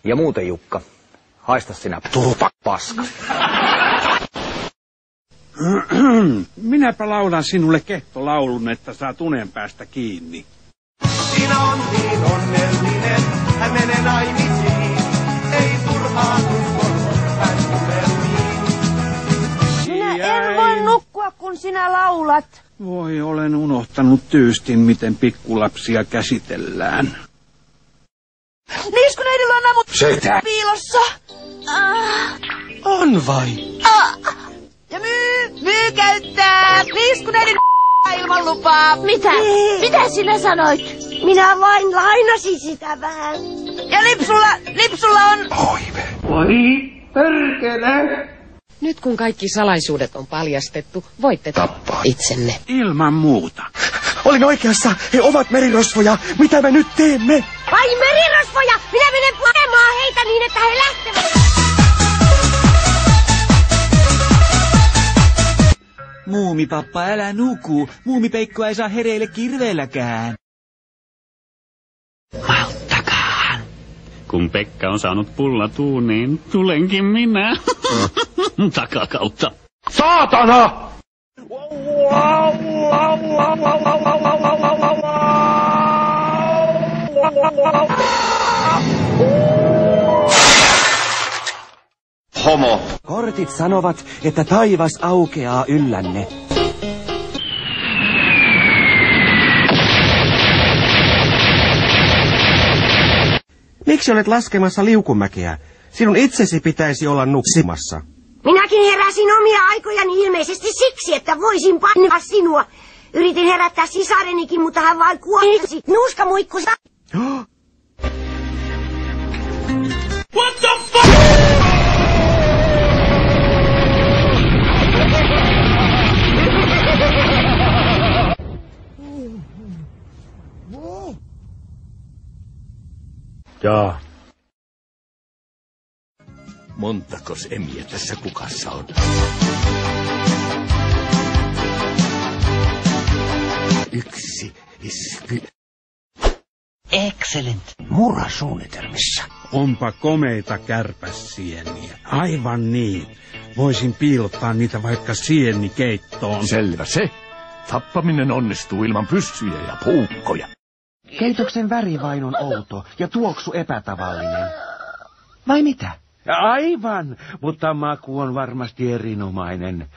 Ja muuten, Jukka, haista sinä paska. Minäpä laulan sinulle kehtolaulun, että saa tunen päästä kiinni. Sinä on niin onnellinen, hän menee naimisiin. Ei turhaa uskon, hän tulee niin. Minä en voi nukkua, kun sinä laulat. Voi, olen unohtanut tyystin, miten pikkulapsia käsitellään. Niiskuneidilla on namut piilossa. On vai? Ja myy käyttää niiskuneiden ilman lupaa. Mitä? Mitä sinä sanoit? Minä vain lainasin sitä vähän. Ja Lipsulla on... Hoive. Voi perkele! Nyt kun kaikki salaisuudet on paljastettu, voitte tappaa itsenne. Ilman muuta. Olin oikeassa, he ovat merirosvoja. Mitä me nyt teemme? Vai merirosvoja? Minä menen pukemaan heitä niin, että he lähtevät. Muumipappa, älä nuku. Muumipeikkoa ei saa hereille kirveelläkään. Malttakaa. Kun Pekka on saanut pullatuuniin, tulenkin minä. Takakautta. Saatana! Homo. Kortit sanovat, että taivas aukeaa yllänne. Miksi olet laskemassa liukumäkeä? Sinun itsesi pitäisi olla nuksimassa. Minäkin heräsin omia aikojani ilmeisesti siksi, että voisin painaa sinua. Yritin herättää sisarenikin, mutta hän vain kuolisi. Nuuskamuikkusa. What the fuck? Jaa. Montakos emiä tässä kukassa on? Yksi isky. Excellent. Murhasuunnitelmissa. Onpa komeita kärpäsieniä. Aivan niin. Voisin piilottaa niitä vaikka sienikeittoon. Selvä se. Tappaminen onnistuu ilman pyssyjä ja puukkoja. Keitoksen väri vain on outo ja tuoksu epätavallinen. Vai mitä? Aivan, mutta maku on varmasti erinomainen.